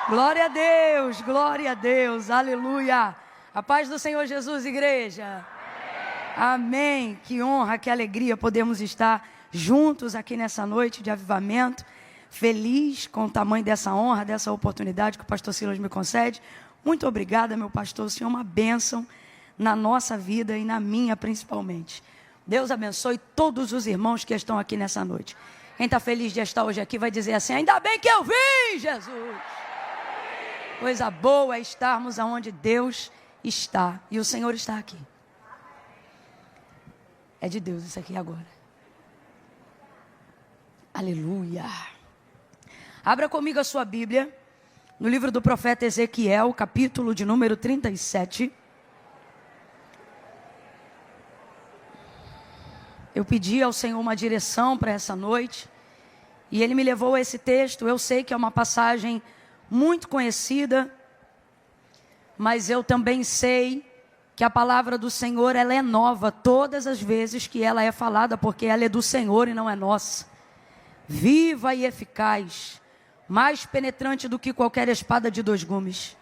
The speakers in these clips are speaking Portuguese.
glória a Deus, aleluia. A paz do Senhor Jesus, igreja. Amém. Que honra, que alegria podemos estar juntos aqui nessa noite de avivamento. Feliz com o tamanho dessa honra, dessa oportunidade que o pastor Silas me concede. Muito obrigada, meu pastor. O Senhor é uma bênção na nossa vida e na minha principalmente. Deus abençoe todos os irmãos que estão aqui nessa noite. Quem está feliz de estar hoje aqui vai dizer assim: ainda bem que eu vim, Jesus. Coisa boa é estarmos aonde Deus está. E o Senhor está aqui. É de Deus isso aqui agora. Aleluia. Abra comigo a sua Bíblia, no livro do profeta Ezequiel, capítulo de número 37. Eu pedi ao Senhor uma direção para essa noite, e Ele me levou a esse texto. Eu sei que é uma passagem muito conhecida, mas eu também sei que a palavra do Senhor, ela é nova todas as vezes que ela é falada, porque ela é do Senhor e não é nossa. Viva e eficaz, mais penetrante do que qualquer espada de 2 gumes,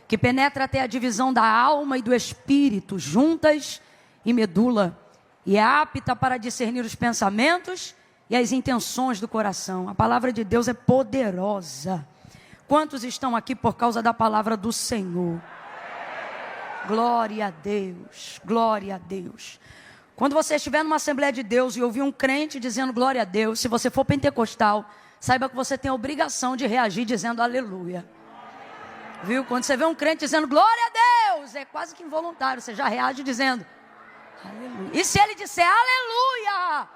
que penetra até a divisão da alma e do espírito, juntas e medula, e é apta para discernir os pensamentos e as intenções do coração. A palavra de Deus é poderosa. Quantos estão aqui por causa da palavra do Senhor? Glória a Deus, glória a Deus. Quando você estiver numa Assembleia de Deus e ouvir um crente dizendo glória a Deus, se você for pentecostal, saiba que você tem a obrigação de reagir dizendo aleluia. Viu? Quando você vê um crente dizendo glória a Deus, é quase que involuntário, você já reage dizendo aleluia. E se ele disser aleluia,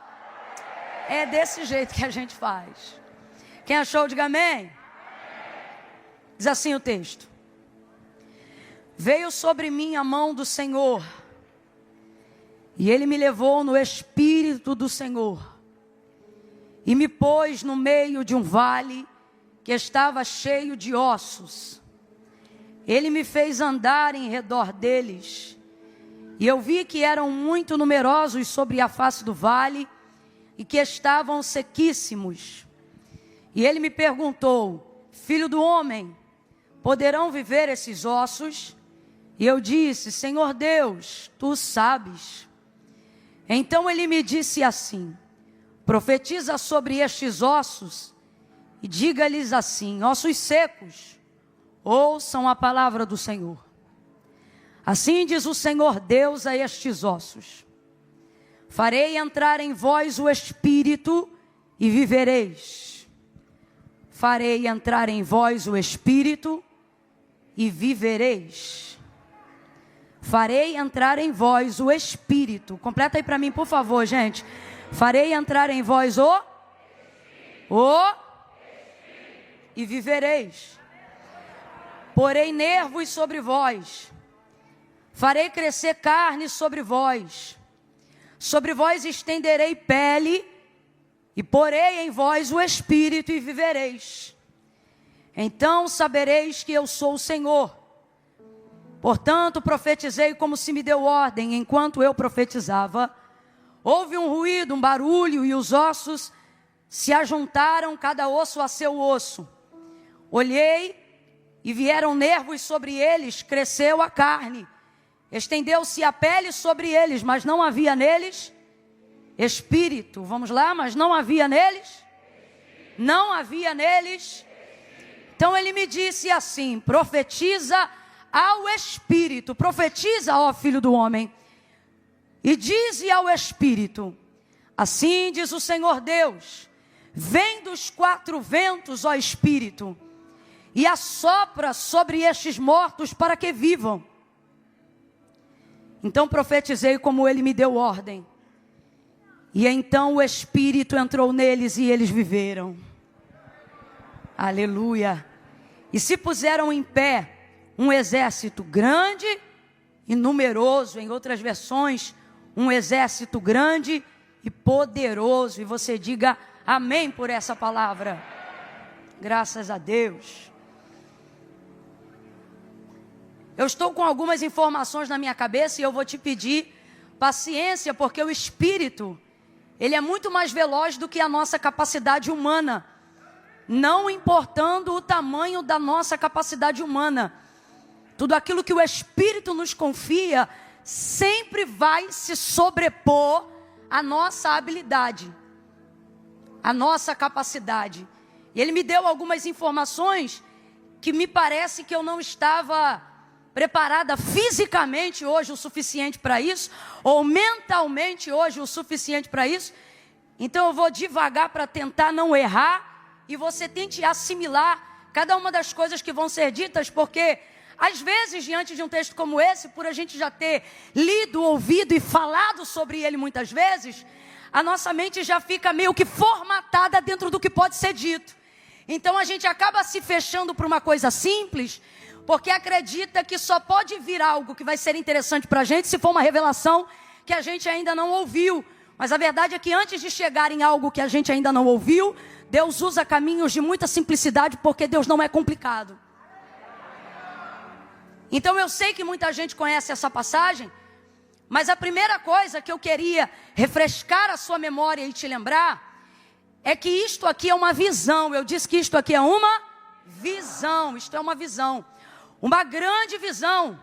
é desse jeito que a gente faz. Quem achou, diga amém. Diz assim o texto: veio sobre mim a mão do Senhor, e Ele me levou no Espírito do Senhor, e me pôs no meio de um vale que estava cheio de ossos. Ele me fez andar em redor deles, e eu vi que eram muito numerosos sobre a face do vale, e que estavam sequíssimos. E Ele me perguntou: filho do homem, poderão viver esses ossos? E eu disse: Senhor Deus, Tu sabes. Então Ele me disse assim: profetiza sobre estes ossos e diga-lhes assim: ossos secos, ouçam a palavra do Senhor. Assim diz o Senhor Deus a estes ossos: farei entrar em vós o Espírito e vivereis. Farei entrar em vós o Espírito e vivereis. Farei entrar em vós o Espírito. Completa aí para mim, por favor, gente. Farei entrar em vós o e vivereis. Porei nervos sobre vós. Farei crescer carne sobre vós. Sobre vós estenderei pele e porei em vós o Espírito e vivereis. Então sabereis que eu sou o Senhor. Portanto, profetizei como se me deu ordem. Enquanto eu profetizava, houve um ruído, um barulho, e os ossos se ajuntaram, cada osso a seu osso. Olhei e vieram nervos sobre eles, cresceu a carne. Estendeu-se a pele sobre eles, mas não havia neles espírito. Vamos lá, mas não havia neles? Não havia neles. Então Ele me disse assim: profetiza ao Espírito, profetiza, ó filho do homem, e dize ao Espírito: assim diz o Senhor Deus, vem dos 4 ventos, ó Espírito, e assopra sobre estes mortos para que vivam. Então profetizei como Ele me deu ordem, e então o Espírito entrou neles e eles viveram. Aleluia. E se puseram em pé um exército grande e numeroso, em outras versões, um exército grande e poderoso. E você diga amém por essa palavra. Graças a Deus. Eu estou com algumas informações na minha cabeça e eu vou te pedir paciência, porque o Espírito, ele é muito mais veloz do que a nossa capacidade humana não importando o tamanho da nossa capacidade humana. Tudo aquilo que o Espírito nos confia sempre vai se sobrepor à nossa habilidade, à nossa capacidade. E ele me deu algumas informações que me parece que eu não estava preparada fisicamente hoje o suficiente para isso, ou mentalmente hoje o suficiente para isso. Então eu vou devagar para tentar não errar, e você tente assimilar cada uma das coisas que vão ser ditas, porque às vezes, diante de um texto como esse, por a gente já ter lido, ouvido e falado sobre ele muitas vezes, a nossa mente já fica meio que formatada dentro do que pode ser dito. Então a gente acaba se fechando para uma coisa simples, porque acredita que só pode vir algo que vai ser interessante para a gente se for uma revelação que a gente ainda não ouviu. Mas a verdade é que antes de chegar em algo que a gente ainda não ouviu, Deus usa caminhos de muita simplicidade, porque Deus não é complicado. Então eu sei que muita gente conhece essa passagem, mas a primeira coisa que eu queria refrescar a sua memória e te lembrar é que isto aqui é uma visão. Eu disse que isto aqui é uma visão. Isto é uma visão, uma grande visão,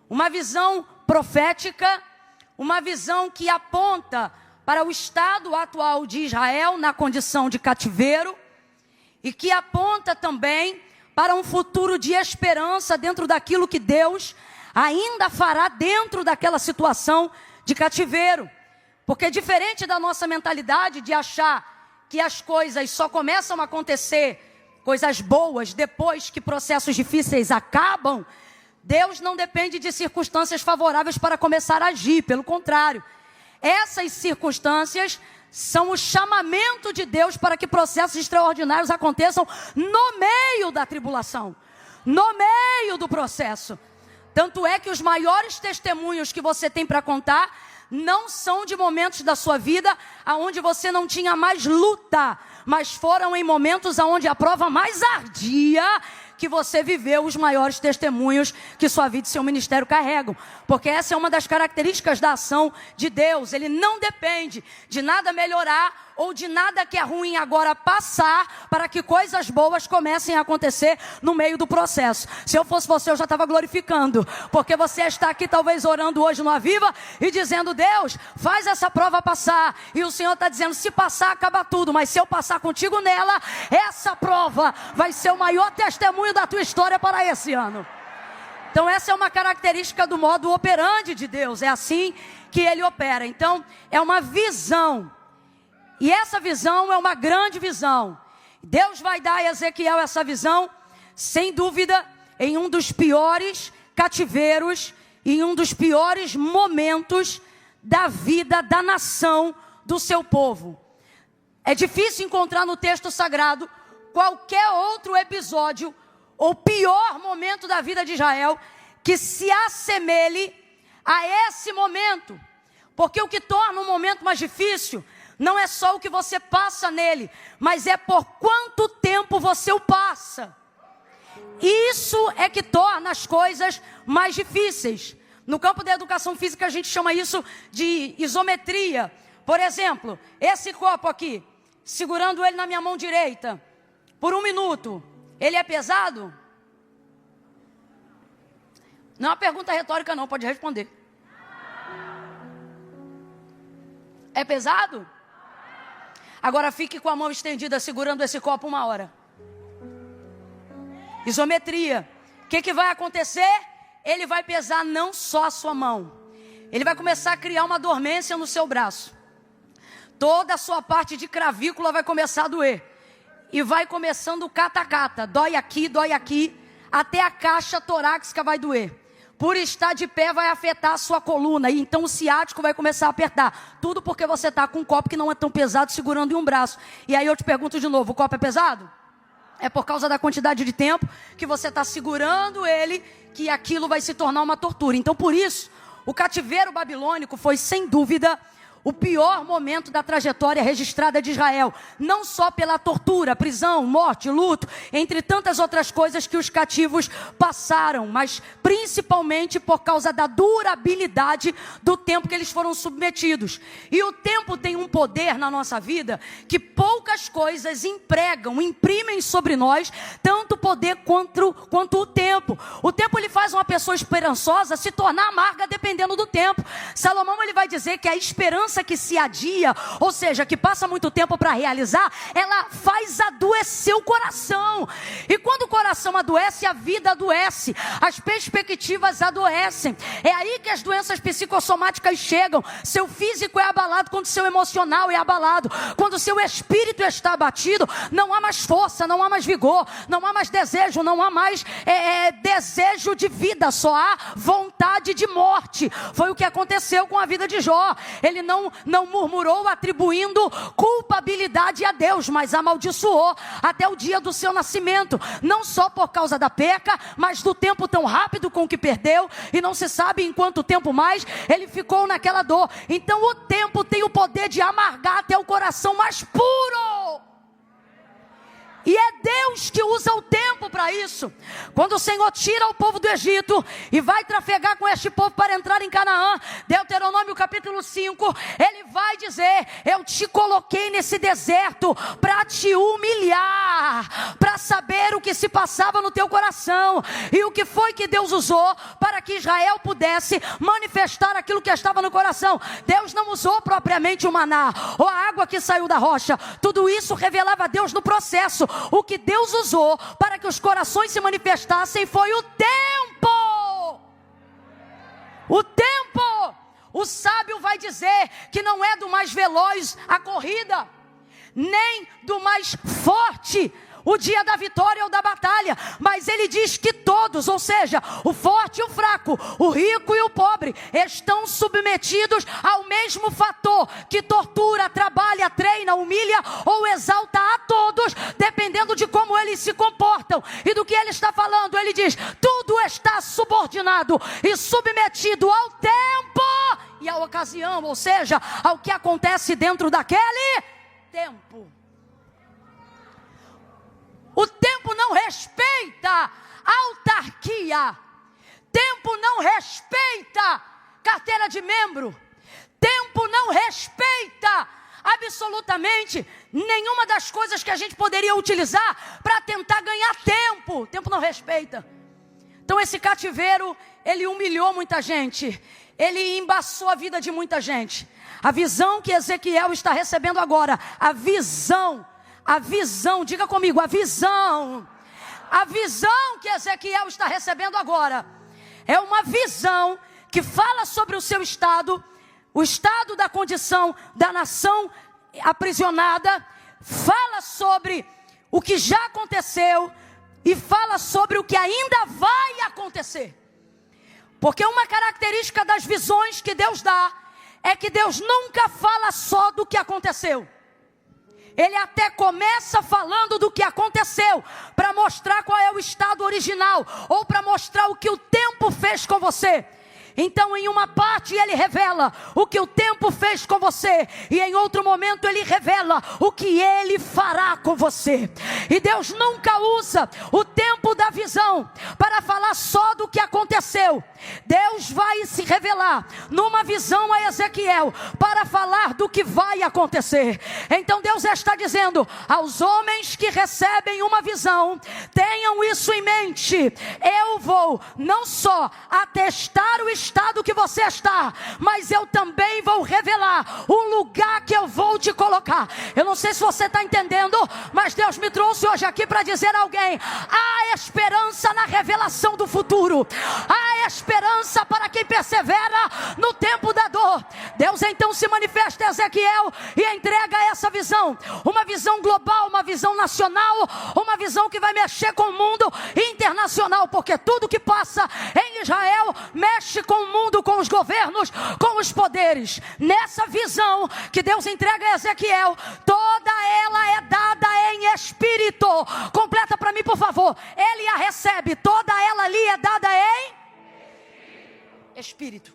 uma visão profética, uma visão que aponta para o estado atual de Israel na condição de cativeiro, e que aponta também para um futuro de esperança dentro daquilo que Deus ainda fará dentro daquela situação de cativeiro. Porque diferente da nossa mentalidade de achar que as coisas só começam a acontecer, coisas boas, depois que processos difíceis acabam, Deus não depende de circunstâncias favoráveis para começar a agir, pelo contrário. Essas circunstâncias são o chamamento de Deus para que processos extraordinários aconteçam no meio da tribulação, no meio do processo. Tanto é que os maiores testemunhos que você tem para contar não são de momentos da sua vida onde você não tinha mais luta, mas foram em momentos onde a prova mais ardia que você viveu os maiores testemunhos que sua vida e seu ministério carregam. Porque essa é uma das características da ação de Deus. Ele não depende de nada melhorar ou de nada que é ruim agora passar para que coisas boas comecem a acontecer no meio do processo. Se eu fosse você, eu já estava glorificando, porque você está aqui talvez orando hoje no Aviva e dizendo: Deus, faz essa prova passar. E o Senhor está dizendo: se passar, acaba tudo, mas se eu passar contigo nela, essa prova vai ser o maior testemunho da tua história para esse ano. Então essa é uma característica do modo operandi de Deus. É assim que Ele opera. Então é uma visão, e essa visão é uma grande visão. Deus vai dar a Ezequiel essa visão, sem dúvida, em um dos piores cativeiros, em um dos piores momentos da vida da nação, do seu povo. É difícil encontrar no texto sagrado qualquer outro episódio ou pior momento da vida de Israel que se assemelhe a esse momento. Porque o que torna um momento mais difícil não é só o que você passa nele, mas é por quanto tempo você o passa. Isso é que torna as coisas mais difíceis. No campo da educação física a gente chama isso de isometria. Por exemplo, esse copo aqui, segurando ele na minha mão direita por 1 minuto, ele é pesado? Não é uma pergunta retórica não, pode responder. É pesado? Agora fique com a mão estendida segurando esse copo 1 hora. Isometria. O que vai acontecer? Ele vai pesar não só a sua mão. Ele vai começar a criar uma dormência no seu braço. Toda a sua parte de cravícula vai começar a doer. E vai começando o cata-cata. Dói aqui, até a caixa torácica vai doer. Por estar de pé vai afetar a sua coluna. E então o ciático vai começar a apertar. Tudo porque você está com um copo que não é tão pesado segurando em um braço. E aí eu te pergunto de novo, o copo é pesado? É por causa da quantidade de tempo que você está segurando ele, que aquilo vai se tornar uma tortura. Então por isso, o cativeiro babilônico foi sem dúvida o pior momento da trajetória registrada de Israel, não só pela tortura, prisão, morte, luto, entre tantas outras coisas que os cativos passaram, mas principalmente por causa da durabilidade do tempo que eles foram submetidos. E o tempo tem um poder na nossa vida que poucas coisas imprimem sobre nós tanto poder quanto o tempo. O tempo ele faz uma pessoa esperançosa se tornar amarga dependendo do tempo. Salomão ele vai dizer que a esperança que se adia, ou seja, que passa muito tempo para realizar, ela faz adoecer o coração. E quando o coração adoece, a vida adoece, as perspectivas adoecem. É aí que as doenças psicossomáticas chegam. Seu físico é abalado quando seu emocional é abalado. Quando seu espírito está abatido, não há mais força, não há mais vigor, não há mais desejo, não há mais desejo de vida, só há vontade de morte. Foi o que aconteceu com a vida de Jó. Ele não murmurou atribuindo culpabilidade a Deus, mas amaldiçoou até o dia do seu nascimento, não só por causa da perca, mas do tempo tão rápido com que perdeu, e não se sabe em quanto tempo mais ele ficou naquela dor. Então o tempo tem o poder de amargar até o coração mais puro. E é Deus que usa o tempo para isso. Quando o Senhor tira o povo do Egito e vai trafegar com este povo para entrar em Canaã, Deuteronômio capítulo 5, ele vai dizer: eu te coloquei nesse deserto para te humilhar, para saber o que se passava no teu coração. E o que foi que Deus usou para que Israel pudesse manifestar aquilo que estava no coração? Deus não usou propriamente o maná ou a água que saiu da rocha. Tudo isso revelava a Deus no processo. O que Deus usou para que os corações se manifestassem foi o tempo. O tempo. O sábio vai dizer que não é do mais veloz a corrida, nem do mais forte o dia da vitória ou da batalha, mas ele diz que todos, ou seja, o forte e o fraco, o rico e o pobre, estão submetidos ao mesmo fator que tortura, trabalha, treina, humilha ou exalta a todos, dependendo de como eles se comportam e do que ele está falando. Ele diz: tudo está subordinado e submetido ao tempo e à ocasião, ou seja, ao que acontece dentro daquele tempo. O tempo não respeita autarquia. Tempo não respeita carteira de membro. Tempo não respeita absolutamente nenhuma das coisas que a gente poderia utilizar para tentar ganhar tempo. Tempo não respeita. Então esse cativeiro, ele humilhou muita gente. Ele embaçou a vida de muita gente. A visão que Ezequiel está recebendo agora, a visão, diga comigo, a visão que Ezequiel está recebendo agora, é uma visão que fala sobre o seu estado, o estado da condição da nação aprisionada, fala sobre o que já aconteceu e fala sobre o que ainda vai acontecer. Porque uma característica das visões que Deus dá, é que Deus nunca fala só do que aconteceu. Ele até começa falando do que aconteceu, para mostrar qual é o estado original, ou para mostrar o que o tempo fez com você. Então em uma parte ele revela o que o tempo fez com você, e em outro momento ele revela o que ele fará com você. E Deus nunca usa o tempo da visão para falar só do que aconteceu. Deus vai se revelar numa visão a Ezequiel para falar do que vai acontecer. Então Deus está dizendo aos homens que recebem uma visão: tenham isso em mente. Eu vou não só atestar o estado que você está, mas eu também vou revelar o lugar que eu vou te colocar. Eu não sei se você está entendendo, mas Deus me trouxe hoje aqui para dizer a alguém: há esperança na revelação do futuro. Há esperança para quem persevera no tempo da dor. Deus então se manifesta a Ezequiel e entrega essa visão, uma visão global, uma visão nacional, uma visão que vai mexer com o mundo internacional, porque tudo que passa em Israel mexe com o mundo, com os governos, com os poderes. Nessa visão que Deus entrega a Ezequiel, toda ela é dada em espírito. Completa para mim, por favor. Ele a recebe, toda ela ali é dada em espírito.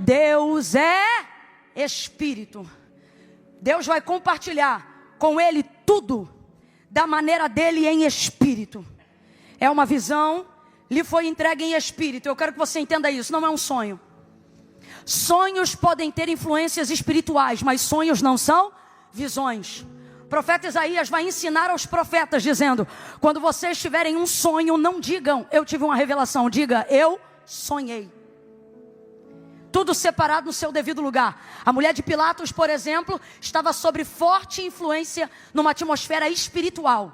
Deus é Espírito. Deus vai compartilhar com ele tudo da maneira dele em Espírito. É uma visão, lhe foi entregue em Espírito. Eu quero que você entenda isso, não é um sonho. Sonhos podem ter influências espirituais, mas sonhos não são visões. O profeta Isaías vai ensinar aos profetas dizendo: quando vocês tiverem um sonho, não digam eu tive uma revelação, diga eu sonhei. Tudo separado no seu devido lugar. A mulher de Pilatos, por exemplo, estava sob forte influência numa atmosfera espiritual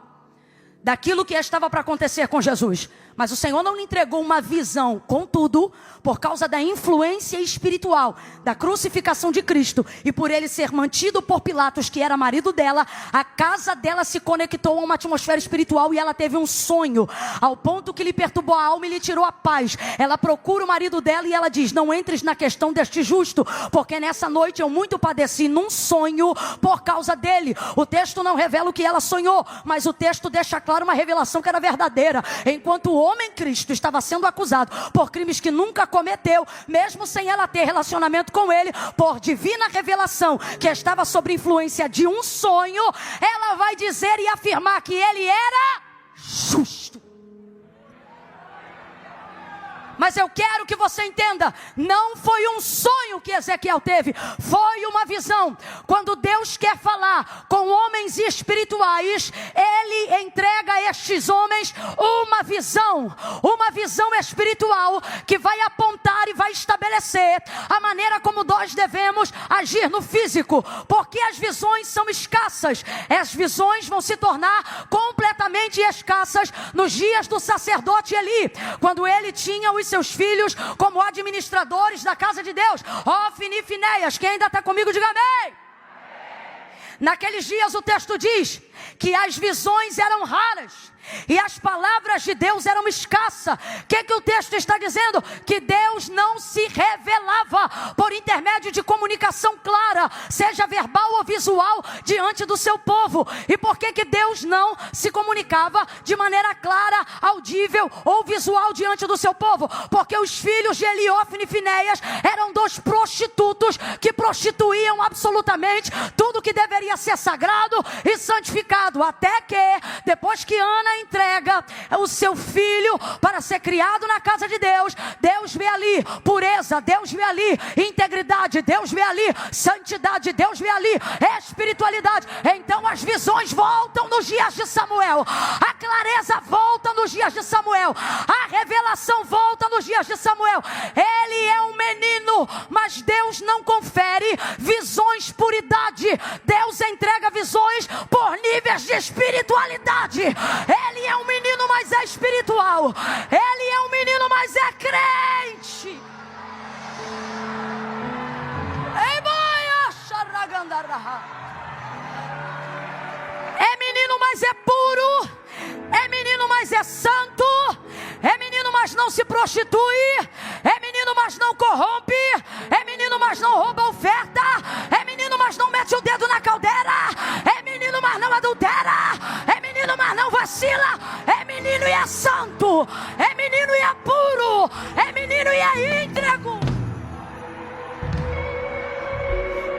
daquilo que estava para acontecer com Jesus. Mas o Senhor não lhe entregou uma visão. Contudo, por causa da influência espiritual da crucificação de Cristo e por ele ser mantido por Pilatos, que era marido dela, a casa dela se conectou a uma atmosfera espiritual e ela teve um sonho, ao ponto que lhe perturbou a alma e lhe tirou a paz. Ela procura o marido dela e ela diz: não entres na questão deste justo, porque nessa noite eu muito padeci num sonho por causa dele. O texto não revela o que ela sonhou, mas o texto deixa claro uma revelação que era verdadeira. Enquanto o homem Cristo estava sendo acusado por crimes que nunca cometeu, mesmo sem ela ter relacionamento com ele, por divina revelação que estava sob influência de um sonho, ela vai dizer e afirmar que ele era justo. Mas eu quero que você entenda, não foi um sonho que Ezequiel teve, foi uma visão. Quando Deus quer falar com homens espirituais, Ele entrega a estes homens uma visão espiritual que vai apontar e vai estabelecer a maneira como nós devemos agir no físico, porque as visões são escassas. As visões vão se tornar completamente escassas nos dias do sacerdote Eli, quando ele tinha os seus filhos como administradores da casa de Deus, Ofni e Finéias. Quem ainda está comigo, diga amém. Naqueles dias o texto diz que as visões eram raras e as palavras de Deus eram escassas. O que o texto está dizendo? Que Deus não se revelava por intermédio de comunicação clara, seja verbal ou visual, diante do seu povo. E por que Deus não se comunicava de maneira clara, audível ou visual diante do seu povo? Porque os filhos de Eli, Ofni e Finéias eram dois prostitutos que prostituíam absolutamente tudo que deveria ser sagrado e santificado, até que depois que Ana entrega o seu filho para ser criado na casa de Deus, Deus vê ali pureza, Deus vê ali integridade, Deus vê ali santidade, Deus vê ali espiritualidade. Então as visões voltam nos dias de Samuel, a clareza volta nos dias de Samuel, a revelação volta nos dias de Samuel. Ele é um menino, mas Deus não confere visões por idade. Deus entrega visões por níveis de espiritualidade. Ele é um menino, mas é espiritual. Ele é um menino, mas é crente. É menino, mas é puro. É menino, mas é santo. É menino, mas não se prostitui. É menino, mas não corrompe. É menino, mas não rouba oferta. É menino, mas não mete o dedo na caldeira. É menino, mas não adultera. É menino, mas não vacila. É menino e é santo. É menino e é puro. É menino e é íntegro.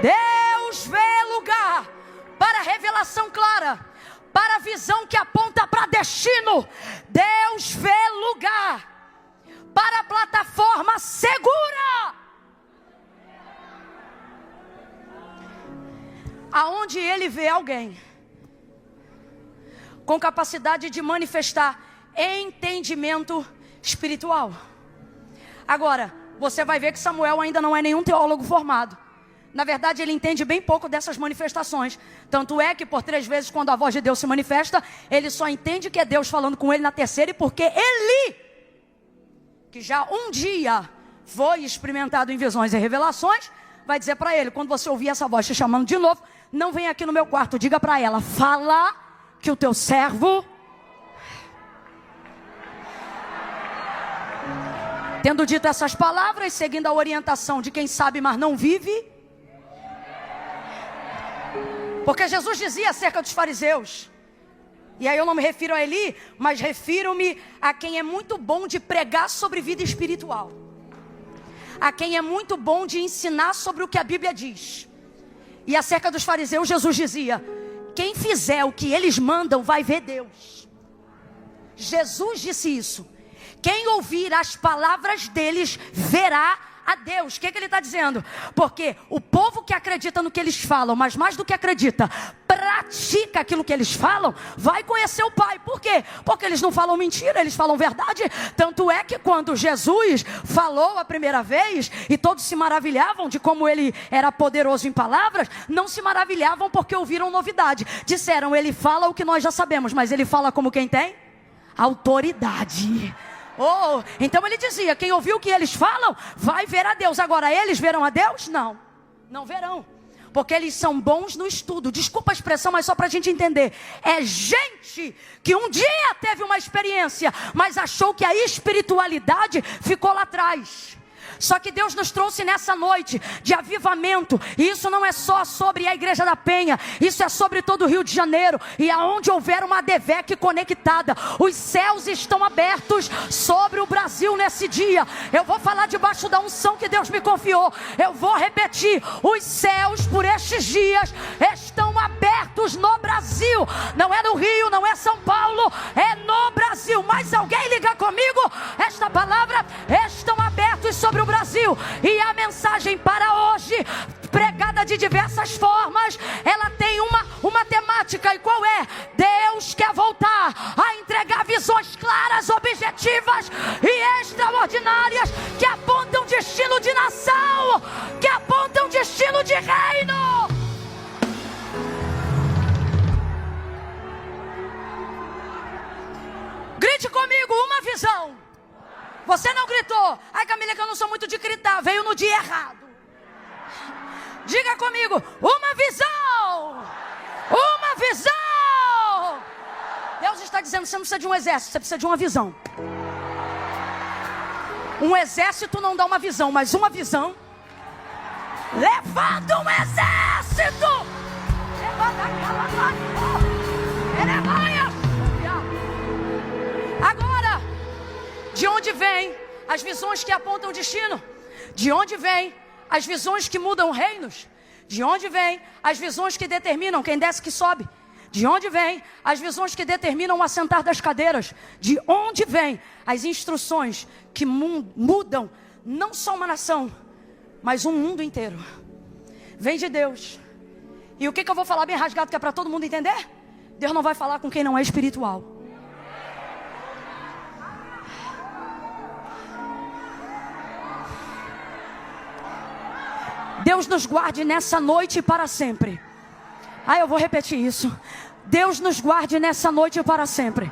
Deus vê lugar para revelação clara, para a visão que aponta para destino. Deus vê lugar para a plataforma segura, aonde Ele vê alguém com capacidade de manifestar entendimento espiritual. Agora, você vai ver que Samuel ainda não é nenhum teólogo formado. Na verdade, ele entende bem pouco dessas manifestações. Tanto é que por 3 vezes, quando a voz de Deus se manifesta, ele só entende que é Deus falando com ele na terceira. E porque Eli, que já um dia foi experimentado em visões e revelações, vai dizer para ele, quando você ouvir essa voz te chamando de novo, não vem aqui no meu quarto, diga para ela, fala que o teu servo... Tendo dito essas palavras, seguindo a orientação de quem sabe, mas não vive... Porque Jesus dizia acerca dos fariseus, e aí eu não me refiro a Eli, mas refiro-me a quem é muito bom de pregar sobre vida espiritual. a quem é muito bom de ensinar sobre o que a Bíblia diz. E acerca dos fariseus, Jesus dizia: quem fizer o que eles mandam vai ver Deus. Jesus disse isso. Quem ouvir as palavras deles verá a Deus. O que ele está dizendo? Porque o povo que acredita no que eles falam, mas mais do que acredita, pratica aquilo que eles falam, vai conhecer o Pai. Por quê? Porque eles não falam mentira, eles falam verdade. Tanto é que quando Jesus falou a primeira vez, e todos se maravilhavam de como ele era poderoso em palavras, não se maravilhavam porque ouviram novidade. Disseram: ele fala o que nós já sabemos, mas ele fala como quem tem autoridade. Oh, então ele dizia: quem ouviu o que eles falam vai ver a Deus. Agora, eles verão a Deus? Não, não verão, porque eles são bons no estudo. Desculpa a expressão, mas só para a gente entender. É gente que um dia teve uma experiência, mas achou que a espiritualidade ficou lá atrás. Só que Deus nos trouxe nessa noite de avivamento. E isso não é só sobre a Igreja da Penha. Isso é sobre todo o Rio de Janeiro. E aonde houver uma ADVEC conectada, os céus estão abertos sobre o Brasil nesse dia. Eu vou falar debaixo da unção que Deus me confiou. Eu vou repetir: os céus por estes dias estão abertos no Brasil. Não é no Rio, não é São Paulo, é no Brasil. Mas alguém liga comigo? Esta palavra: estão abertos sobre o Brasil. E a mensagem para hoje, pregada de diversas formas, ela tem uma temática. E qual é? Deus quer voltar a entregar visões claras, objetivas e extraordinárias, que apontam destino de nação, que apontam destino de reino. Grite comigo: uma visão. Você não gritou. Ai, Camila, que eu não sou muito de gritar. Veio no dia errado. Diga comigo: uma visão. Uma visão. Deus está dizendo: você não precisa de um exército, você precisa de uma visão. Um exército não dá uma visão, mas uma visão levanta um exército. Agora, de onde vêm as visões que apontam o destino? De onde vêm as visões que mudam reinos? De onde vêm as visões que determinam quem desce que sobe? De onde vêm as visões que determinam o assentar das cadeiras? De onde vêm as instruções que mudam não só uma nação, mas um mundo inteiro? Vem de Deus. E o que eu vou falar bem rasgado, que é para todo mundo entender? Deus não vai falar com quem não é espiritual. Deus nos guarde nessa noite e para sempre. Eu vou repetir isso. Deus nos guarde nessa noite e para sempre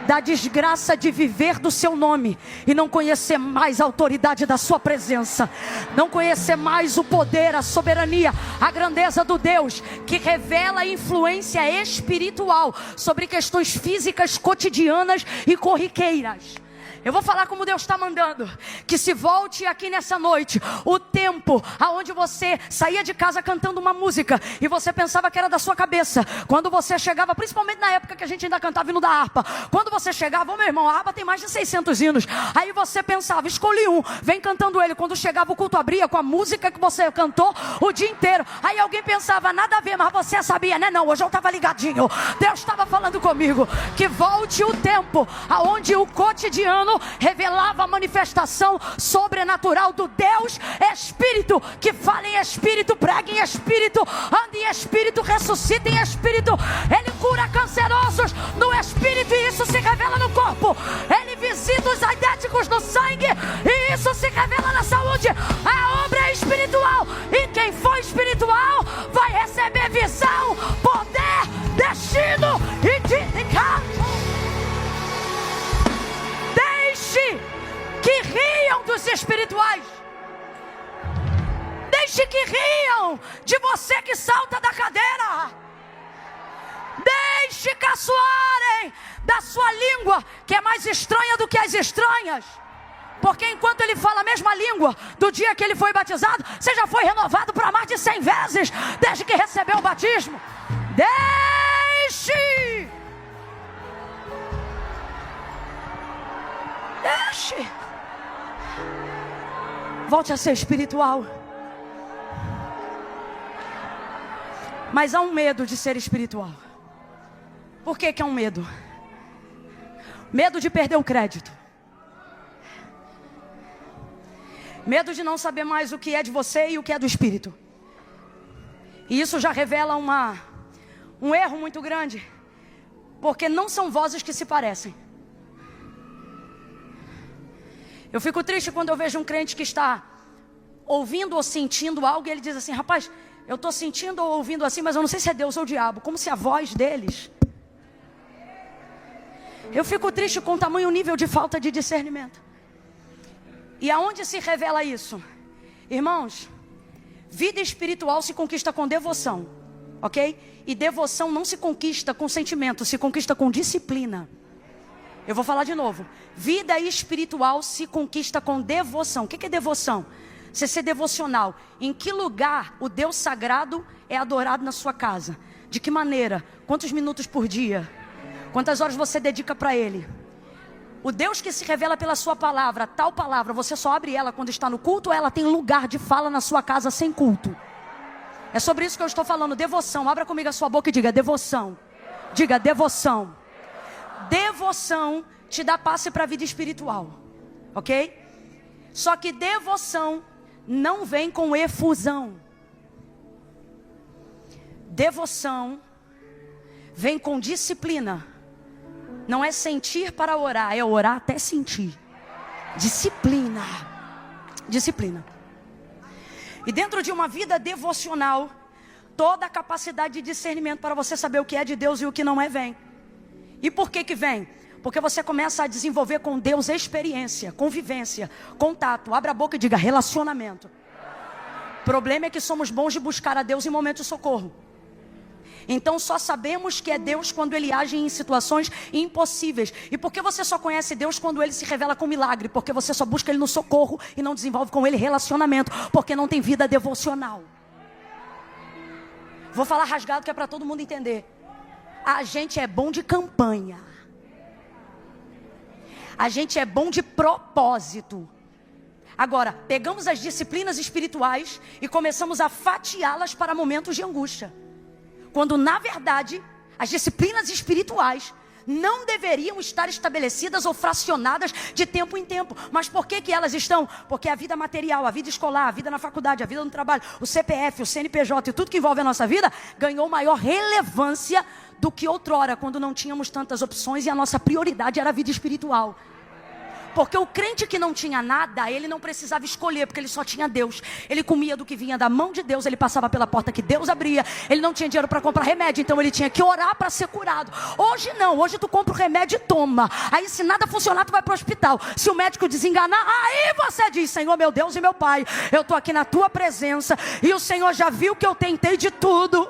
da desgraça de viver do seu nome e não conhecer mais a autoridade da sua presença, não conhecer mais o poder, a soberania, a grandeza do Deus que revela influência espiritual sobre questões físicas, cotidianas e corriqueiras. Eu vou falar como Deus está mandando. Que se volte aqui nessa noite o tempo aonde você saía de casa cantando uma música e você pensava que era da sua cabeça. Quando você chegava, principalmente na época que a gente ainda cantava hino da harpa, quando você chegava: meu irmão, a harpa tem mais de 600 hinos. Aí você pensava: escolhi um, vem cantando ele. Quando chegava o culto, abria com a música que você cantou o dia inteiro. Aí alguém pensava: nada a ver, mas você sabia, né? Não, hoje eu estava ligadinho. Deus estava falando comigo. Que volte o tempo aonde o cotidiano revelava a manifestação sobrenatural do Deus Espírito, que fala em Espírito, prega em Espírito, anda em Espírito, ressuscita em Espírito. Ele cura cancerosos no Espírito e isso se revela no corpo. Ele visita os aidéticos no sangue e isso se revela na saúde. A obra é espiritual e quem for espiritual vai receber visão, poder, destino e dignificado. Deixe que riam dos espirituais. Deixe que riam de você que salta da cadeira. Deixe caçoarem da sua língua, que é mais estranha do que as estranhas. Porque enquanto ele fala a mesma língua do dia que ele foi batizado, você já foi renovado para mais de 100 vezes desde que recebeu o batismo. Deixe. Volte a ser espiritual. Mas há um medo de ser espiritual. Por que que é um medo? Medo de perder o crédito. Medo de não saber mais o que é de você e o que é do Espírito. E isso já revela um erro muito grande. Porque não são vozes que se parecem. Eu fico triste quando eu vejo um crente que está ouvindo ou sentindo algo e ele diz assim: rapaz, eu estou sentindo ou ouvindo assim, mas eu não sei se é Deus ou o diabo. Como se a voz deles... Eu fico triste com o tamanho nível de falta de discernimento. E aonde se revela isso? Irmãos, vida espiritual se conquista com devoção, ok? E devoção não se conquista com sentimento, se conquista com disciplina. Eu vou falar de novo. Vida espiritual se conquista com devoção. O que é devoção? Você ser devocional. Em que lugar o Deus sagrado é adorado na sua casa? De que maneira? Quantos minutos por dia? Quantas horas você dedica para Ele? O Deus que se revela pela sua palavra, tal palavra, você só abre ela quando está no culto ou ela tem lugar de fala na sua casa sem culto? É sobre isso que eu estou falando, devoção. Abra comigo a sua boca e diga devoção. Diga devoção. Devoção te dá passe para a vida espiritual, ok? Só que devoção não vem com efusão. Devoção vem com disciplina. Não é sentir para orar, é orar até sentir. Disciplina. Disciplina. E dentro de uma vida devocional, toda a capacidade de discernimento para você saber o que é de Deus e o que não é vem. E por que que vem? Porque você começa a desenvolver com Deus experiência, convivência, contato. Abra a boca e diga relacionamento. O problema é que somos bons de buscar a Deus em momentos de socorro. Então só sabemos que é Deus quando Ele age em situações impossíveis. E por que você só conhece Deus quando Ele se revela com milagre? Porque você só busca Ele no socorro e não desenvolve com Ele relacionamento. Porque não tem vida devocional. Vou falar rasgado que é para todo mundo entender. A gente é bom de campanha. A gente é bom de propósito. Agora, pegamos as disciplinas espirituais e começamos a fatiá-las para momentos de angústia. Quando, na verdade, as disciplinas espirituais não deveriam estar estabelecidas ou fracionadas de tempo em tempo. Mas por que que elas estão? Porque a vida material, a vida escolar, a vida na faculdade, a vida no trabalho, o CPF, o CNPJ e tudo que envolve a nossa vida ganhou maior relevância do que outrora, quando não tínhamos tantas opções e a nossa prioridade era a vida espiritual. Porque o crente que não tinha nada, ele não precisava escolher, porque ele só tinha Deus. Ele comia do que vinha da mão de Deus, ele passava pela porta que Deus abria. Ele não tinha dinheiro para comprar remédio, então ele tinha que orar para ser curado. Hoje não, hoje tu compra o remédio e toma. Aí se nada funcionar, tu vai para o hospital. Se o médico desenganar, aí você diz: Senhor, meu Deus e meu Pai, eu estou aqui na tua presença e o Senhor já viu que eu tentei de tudo.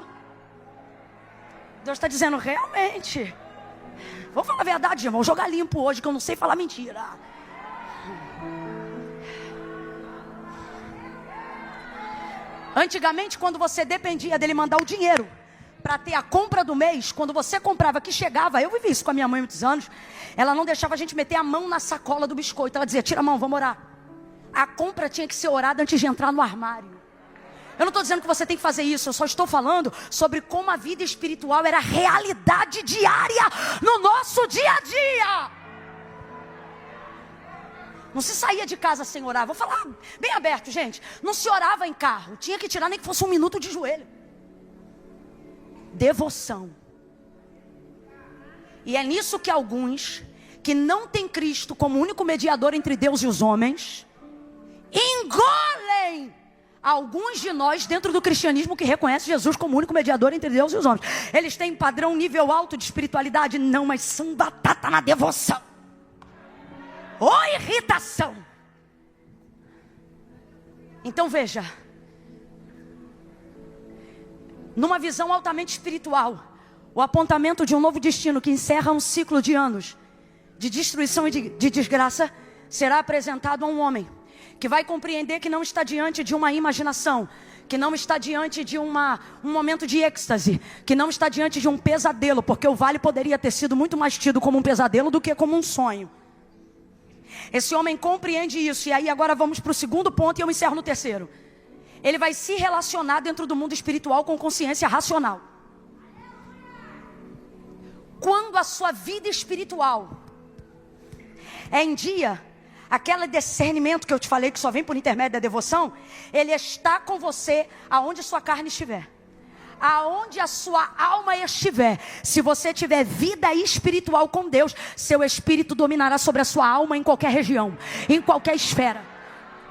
Deus está dizendo, realmente. Vou falar a verdade, irmão, jogar limpo hoje, que eu não sei falar mentira. Antigamente, quando você dependia dele mandar o dinheiro para ter a compra do mês, quando você comprava que chegava, eu vivi isso com a minha mãe há muitos anos, ela não deixava a gente meter a mão na sacola do biscoito. Ela dizia: tira a mão, vamos orar. A compra tinha que ser orada antes de entrar no armário. Eu não estou dizendo que você tem que fazer isso, eu só estou falando sobre como a vida espiritual era realidade diária no nosso dia a dia. Não se saía de casa sem orar. Vou falar bem aberto, gente. Não se orava em carro. Tinha que tirar nem que fosse 1 minuto de joelho. Devoção. E é nisso que alguns que não têm Cristo como único mediador entre Deus e os homens engolem alguns de nós dentro do cristianismo que reconhece Jesus como único mediador entre Deus e os homens. Eles têm padrão nível alto de espiritualidade? Não, mas são batata na devoção. Ou irritação. Então veja, numa visão altamente espiritual, o apontamento de um novo destino que encerra um ciclo de anos de destruição e de desgraça será apresentado a um homem que vai compreender que não está diante de uma imaginação, que não está diante de um momento de êxtase, que não está diante de um pesadelo, porque o vale poderia ter sido muito mais tido como um pesadelo do que como um sonho. Esse homem compreende isso. E aí agora vamos para o segundo ponto e eu encerro no terceiro. Ele vai se relacionar dentro do mundo espiritual com consciência racional. Quando a sua vida espiritual é em dia, aquele discernimento que eu te falei que só vem por intermédio da devoção, ele está com você aonde sua carne estiver. Aonde a sua alma estiver, se você tiver vida espiritual com Deus, seu espírito dominará sobre a sua alma em qualquer região, em qualquer esfera.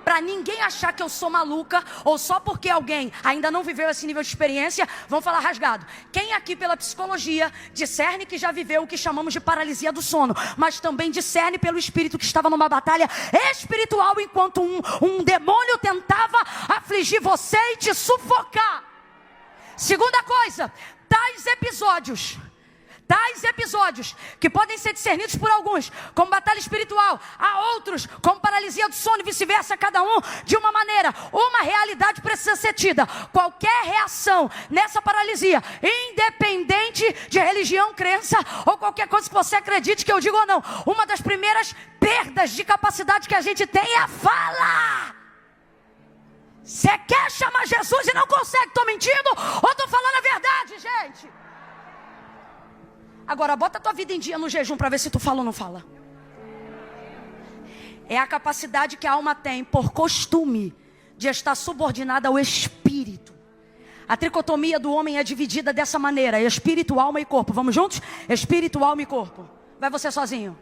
Para ninguém achar que eu sou maluca, ou só porque alguém ainda não viveu esse nível de experiência, vão falar rasgado. Quem aqui pela psicologia discerne que já viveu o que chamamos de paralisia do sono, mas também discerne pelo espírito que estava numa batalha espiritual, enquanto um demônio tentava afligir você e te sufocar. Segunda coisa, tais episódios que podem ser discernidos por alguns como batalha espiritual, há outros como paralisia do sono e vice-versa, cada um de uma maneira. Uma realidade precisa ser tida. Qualquer reação nessa paralisia, independente de religião, crença ou qualquer coisa que você acredite que eu digo ou não, uma das primeiras perdas de capacidade que a gente tem é a fala. Você quer chamar Jesus e não consegue? Estou mentindo ou estou falando a verdade, gente? Agora, bota a tua vida em dia no jejum para ver se tu fala ou não fala. É a capacidade que a alma tem, por costume, de estar subordinada ao espírito. A tricotomia do homem é dividida dessa maneira: espírito, alma e corpo. Vamos juntos? Espírito, alma e corpo. Vai você sozinho.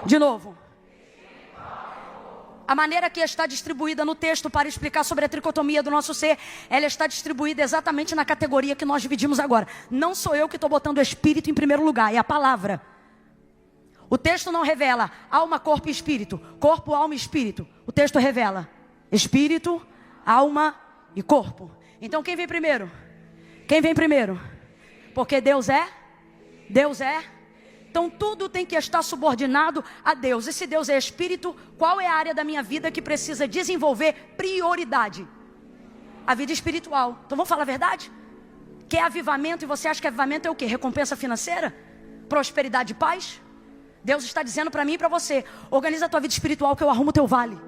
De novo. A maneira que está distribuída no texto para explicar sobre a tricotomia do nosso ser, ela está distribuída exatamente na categoria que nós dividimos agora. Não sou eu que estou botando o espírito em primeiro lugar, é a palavra. O texto não revela alma, corpo e espírito. Corpo, alma e espírito. O texto revela espírito, alma e corpo. Então quem vem primeiro? Quem vem primeiro? Porque Deus é. Então tudo tem que estar subordinado a Deus. E se Deus é espírito, qual é a área da minha vida que precisa desenvolver prioridade? A vida espiritual. Então vamos falar a verdade? Quer avivamento e você acha que avivamento é o quê? Recompensa financeira? Prosperidade e paz? Deus está dizendo para mim e para você: organiza a tua vida espiritual que eu arrumo o teu vale.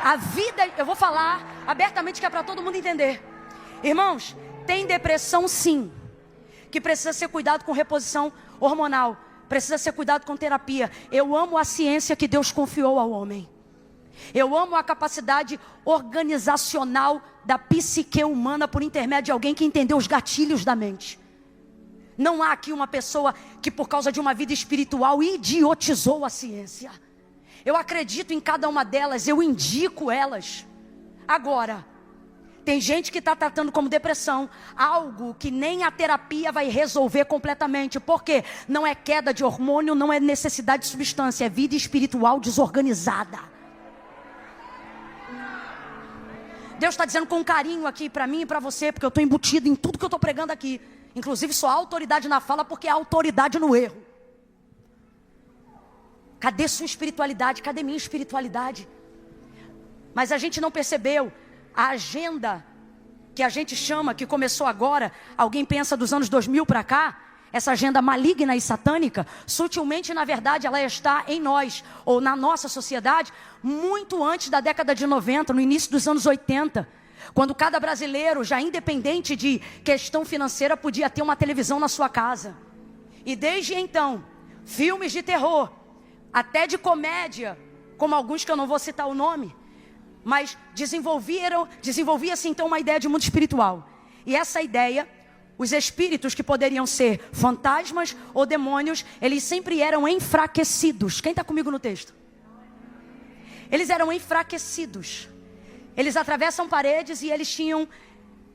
A vida, eu vou falar abertamente que é para todo mundo entender. Irmãos, tem depressão sim, que precisa ser cuidado com reposição hormonal, precisa ser cuidado com terapia. Eu amo a ciência que Deus confiou ao homem. Eu amo a capacidade organizacional da psique humana por intermédio de alguém que entendeu os gatilhos da mente. Não há aqui uma pessoa que por causa de uma vida espiritual idiotizou a ciência. Eu acredito em cada uma delas, eu indico elas. Agora, tem gente que está tratando como depressão algo que nem a terapia vai resolver completamente. Por quê? Não é queda de hormônio, não é necessidade de substância, é vida espiritual desorganizada. Deus está dizendo com carinho aqui para mim e para você, porque eu estou embutido em tudo que eu estou pregando aqui. Inclusive só há autoridade na fala, porque há autoridade no erro. Cadê sua espiritualidade? Cadê minha espiritualidade? Mas a gente não percebeu. A agenda que a gente chama, que começou agora, alguém pensa dos anos 2000 para cá, essa agenda maligna e satânica, sutilmente, na verdade, ela está em nós, ou na nossa sociedade, muito antes da década de 90, no início dos anos 80, quando cada brasileiro, já independente de questão financeira, podia ter uma televisão na sua casa. E desde então, filmes de terror, até de comédia, como alguns que eu não vou citar o nome, mas desenvolvia-se então uma ideia de mundo espiritual. E essa ideia, os espíritos que poderiam ser fantasmas ou demônios, eles sempre eram enfraquecidos. Quem está comigo no texto? Eles eram enfraquecidos. Eles atravessam paredes e eles tinham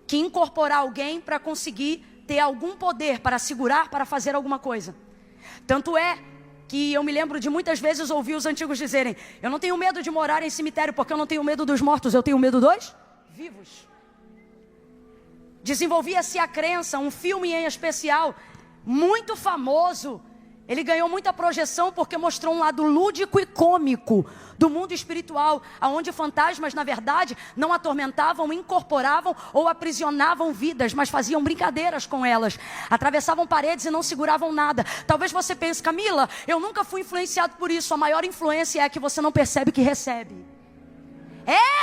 que incorporar alguém para conseguir ter algum poder, para segurar, para fazer alguma coisa. Tanto é que eu me lembro de muitas vezes ouvir os antigos dizerem: eu não tenho medo de morar em cemitério, porque eu não tenho medo dos mortos, eu tenho medo dos vivos. Desenvolvia-se a crença, um filme em especial, muito famoso, Ele ganhou muita projeção porque mostrou um lado lúdico e cômico do mundo espiritual, onde fantasmas, na verdade, não atormentavam, incorporavam ou aprisionavam vidas, mas faziam brincadeiras com elas. Atravessavam paredes e não seguravam nada. Talvez você pense, Camila, eu nunca fui influenciado por isso. A maior influência é a que você não percebe que recebe.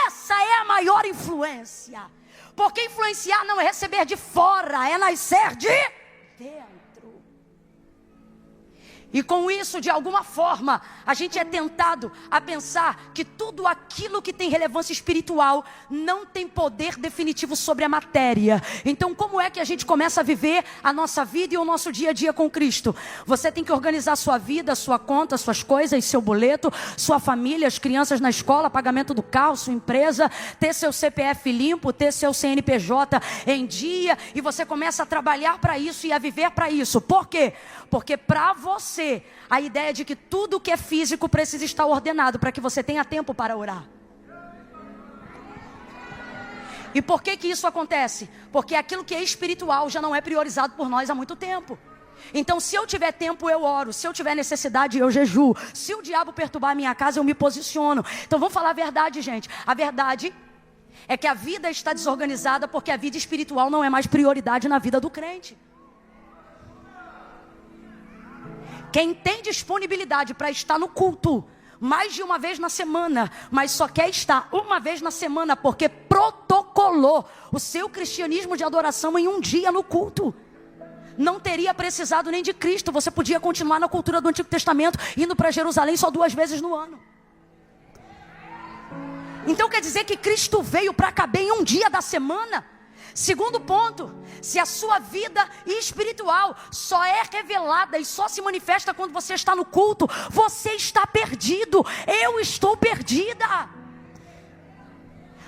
Essa é a maior influência. Porque influenciar não é receber de fora, é nascer de dentro. E com isso, de alguma forma, a gente é tentado a pensar que tudo aquilo que tem relevância espiritual não tem poder definitivo sobre a matéria. Então, como é que a gente começa a viver a nossa vida e o nosso dia a dia com Cristo? Você tem que organizar a sua vida, a sua conta, suas coisas, seu boleto, sua família, as crianças na escola, pagamento do carro, sua empresa, ter seu CPF limpo, ter seu CNPJ em dia, e você começa a trabalhar para isso e a viver para isso. Por quê? Porque para você, a ideia de que tudo que é físico precisa estar ordenado para que você tenha tempo para orar. E por que que isso acontece? Porque aquilo que é espiritual já não é priorizado por nós há muito tempo. Então, se eu tiver tempo, eu oro. Se eu tiver necessidade, eu jejuo. Se o diabo perturbar a minha casa, eu me posiciono. Então, vamos falar a verdade, gente. A verdade é que a vida está desorganizada porque a vida espiritual não é mais prioridade na vida do crente. Quem tem disponibilidade para estar no culto mais de uma vez na semana, mas só quer estar uma vez na semana porque protocolou o seu cristianismo de adoração em um dia no culto, não teria precisado nem de Cristo. Você podia continuar na cultura do Antigo Testamento, indo para Jerusalém só 2 vezes no ano. Então quer dizer que Cristo veio para caber em um dia da semana? Segundo ponto, se a sua vida espiritual só é revelada e só se manifesta quando você está no culto, você está perdido. Eu estou perdida.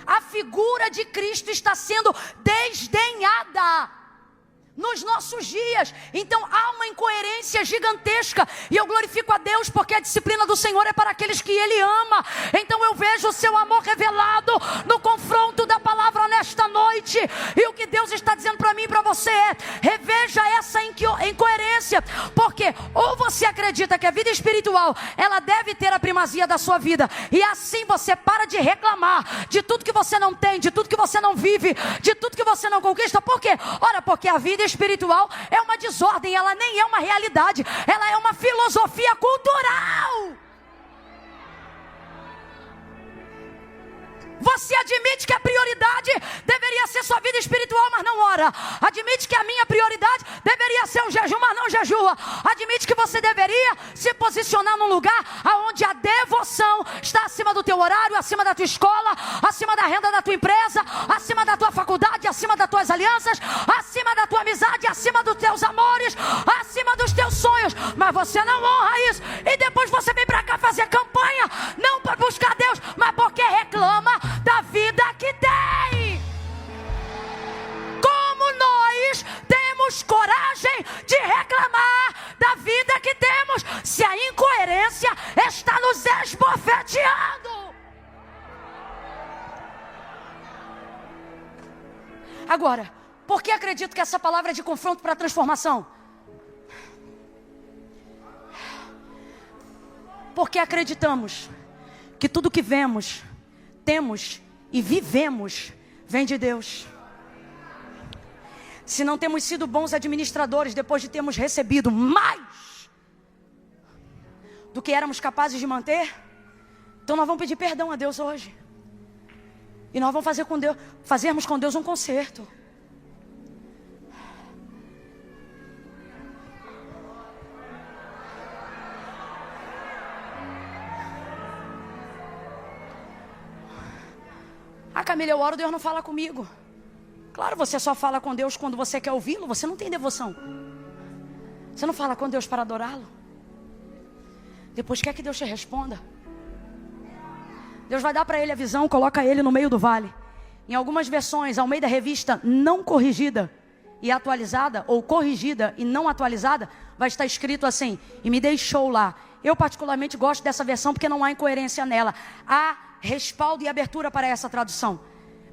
A figura de Cristo está sendo desdenhada nos nossos dias. Então há uma incoerência gigantesca, e eu glorifico a Deus porque a disciplina do Senhor é para aqueles que Ele ama. Então eu vejo o seu amor revelado no confronto da palavra nesta noite, e o que Deus está dizendo para mim e para você é: reveja essa incoerência, porque ou você acredita que a vida espiritual ela deve ter a primazia da sua vida, e assim você para de reclamar de tudo que você não tem, de tudo que você não vive, de tudo que você não conquista. Por quê? Ora, porque a vida espiritual é uma desordem, ela nem é uma realidade, ela é uma filosofia cultural. Você admite que a prioridade deveria ser sua vida espiritual, mas não ora. Admite que a minha prioridade deveria ser o jejum, mas não jejua. Admite que você deveria se posicionar num lugar onde a devoção está acima do teu horário, acima da tua escola, acima da renda da tua empresa, acima da tua faculdade, acima das tuas alianças, acima da tua amizade, acima dos teus amores, acima dos teus sonhos. Mas você não honra isso, e depois você vem para cá fazer campanha, não para buscar Deus, mas porque reclama da vida que tem. Como nós temos coragem de reclamar da vida que temos, se a incoerência está nos esbofeteando? Agora, por que acredito que essa palavra é de confronto para transformação? Porque acreditamos que tudo que vemos, temos e vivemos vem de Deus. Se não temos sido bons administradores depois de termos recebido mais do que éramos capazes de manter, então nós vamos pedir perdão a Deus hoje. E nós vamos fazermos com Deus um concerto. Ah, Camila, eu oro, Deus não fala comigo. Claro, você só fala com Deus quando você quer ouvi-lo. Você não tem devoção. Você não fala com Deus para adorá-lo. Depois quer que Deus te responda. Deus vai dar para ele a visão, coloca ele no meio do vale. Em algumas versões, ao meio da revista não corrigida e atualizada, ou corrigida e não atualizada, vai estar escrito assim: e me deixou lá. Eu particularmente gosto dessa versão porque não há incoerência nela. Há respaldo e abertura para essa tradução.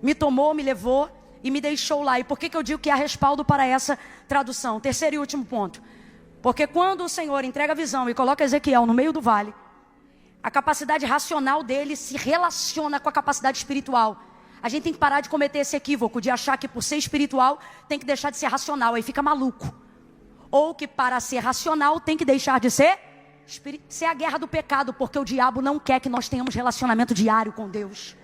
Me tomou, me levou e me deixou lá. E por que eu digo que há respaldo para essa tradução? Terceiro e último ponto. Porque quando o Senhor entrega a visão e coloca Ezequiel no meio do vale, a capacidade racional dele se relaciona com a capacidade espiritual. A gente tem que parar de cometer esse equívoco de achar que por ser espiritual tem que deixar de ser racional, aí fica maluco. Ou que para ser racional tem que deixar de ser espiritual. Isso é a guerra do pecado, porque o diabo não quer que nós tenhamos relacionamento diário com Deus.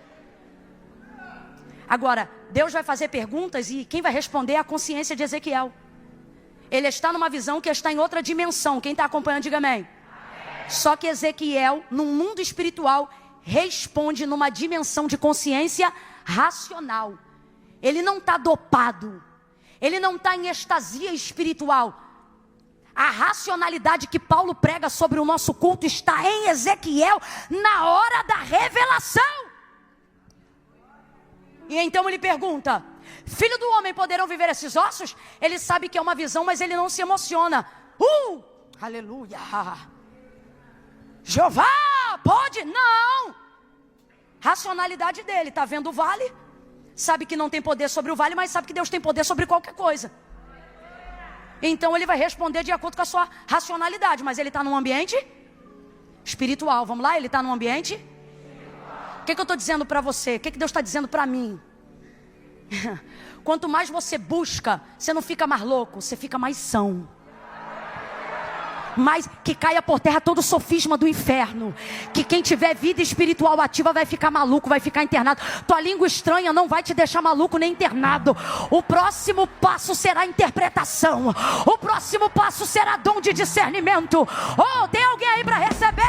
Agora, Deus vai fazer perguntas e quem vai responder é a consciência de Ezequiel. Ele está numa visão que está em outra dimensão. Quem está acompanhando, diga amém. Só que Ezequiel, num mundo espiritual, responde numa dimensão de consciência racional. Ele não está dopado. Ele não está em estasia espiritual. A racionalidade que Paulo prega sobre o nosso culto está em Ezequiel na hora da revelação. E então ele pergunta: filho do homem, poderão viver esses ossos? Ele sabe que é uma visão, mas ele não se emociona. Aleluia. Jeová, pode? Não. Racionalidade dele, está vendo o vale? Sabe que não tem poder sobre o vale, mas sabe que Deus tem poder sobre qualquer coisa. Então ele vai responder de acordo com a sua racionalidade. Mas ele está num ambiente espiritual. Vamos lá? Ele está num ambiente espiritual. O que eu estou dizendo para você? O que Deus está dizendo para mim? Quanto mais você busca, você não fica mais louco, você fica mais são. Mas que caia por terra todo o sofisma do inferno. Que quem tiver vida espiritual ativa vai ficar maluco, vai ficar internado. Tua língua estranha não vai te deixar maluco nem internado. O próximo passo será interpretação. O próximo passo será dom de discernimento. Oh, tem alguém aí para receber?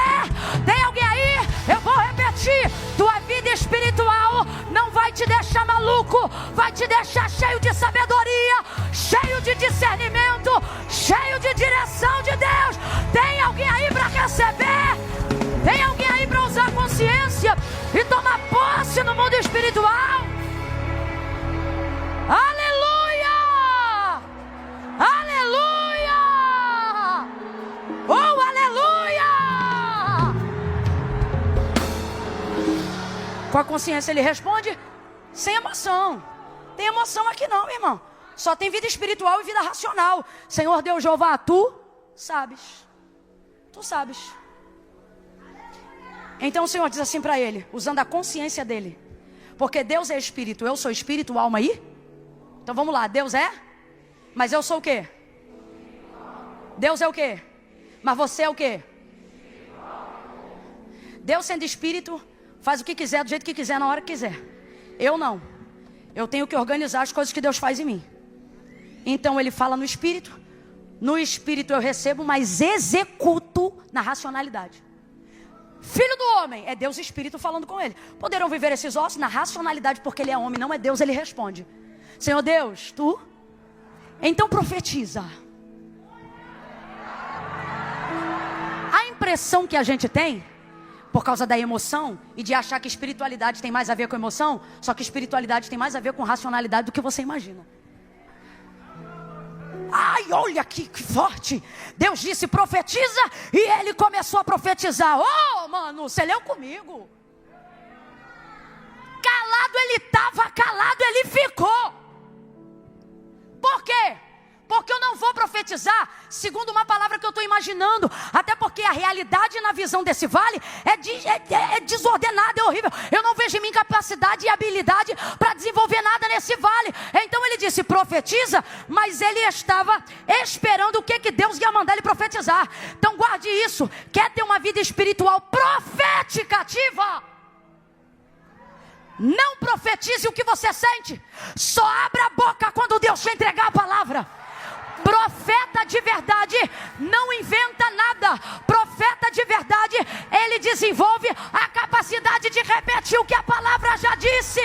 Tem alguém aí? Eu vou repetir. Tua vida espiritual não vai te deixar maluco, vai te deixar cheio de sabedoria, cheio de discernimento, cheio de direção de Deus. Tem alguém aí para receber? Tem alguém aí para usar a consciência e tomar posse no mundo espiritual? Aleluia! Aleluia! Oh, aleluia! Com a consciência ele responde sem emoção. Tem emoção aqui não, irmão. Só tem vida espiritual e vida racional. Senhor Deus Jeová, tu sabes. Tu sabes. Então o Senhor diz assim para ele, usando a consciência dele. Porque Deus é espírito, eu sou espírito, alma aí. Então vamos lá, Deus é? Mas eu sou o quê? Deus é o quê? Mas você é o quê? Deus sendo espírito, faz o que quiser, do jeito que quiser, na hora que quiser. Eu não. Eu tenho que organizar as coisas que Deus faz em mim. Então ele fala no espírito. No espírito eu recebo, mas executo na racionalidade. Filho do homem, é Deus espírito falando com ele. Poderão viver esses ossos? Na racionalidade, porque ele é homem, não é Deus, ele responde. Senhor Deus, tu? Então profetiza. A impressão que a gente tem, por causa da emoção, e de achar que espiritualidade tem mais a ver com emoção, só que espiritualidade tem mais a ver com racionalidade do que você imagina. Ai, olha que forte. Deus disse profetiza e ele começou a profetizar. Oh, mano, você leu comigo. Calado ele estava, calado ele ficou. Por quê? Porque eu não vou profetizar segundo uma palavra que eu estou imaginando. Até porque a realidade na visão desse vale é desordenada, é horrível. Eu não vejo em mim capacidade e habilidade para desenvolver nada nesse vale. Então ele disse, profetiza, mas ele estava esperando o que Deus ia mandar ele profetizar. Então guarde isso. Quer ter uma vida espiritual profética ativa? Não profetize o que você sente. Só abra a boca quando Deus te entregar a palavra. Profeta de verdade não inventa nada. Profeta de verdade, ele desenvolve a capacidade de repetir o que a palavra já disse.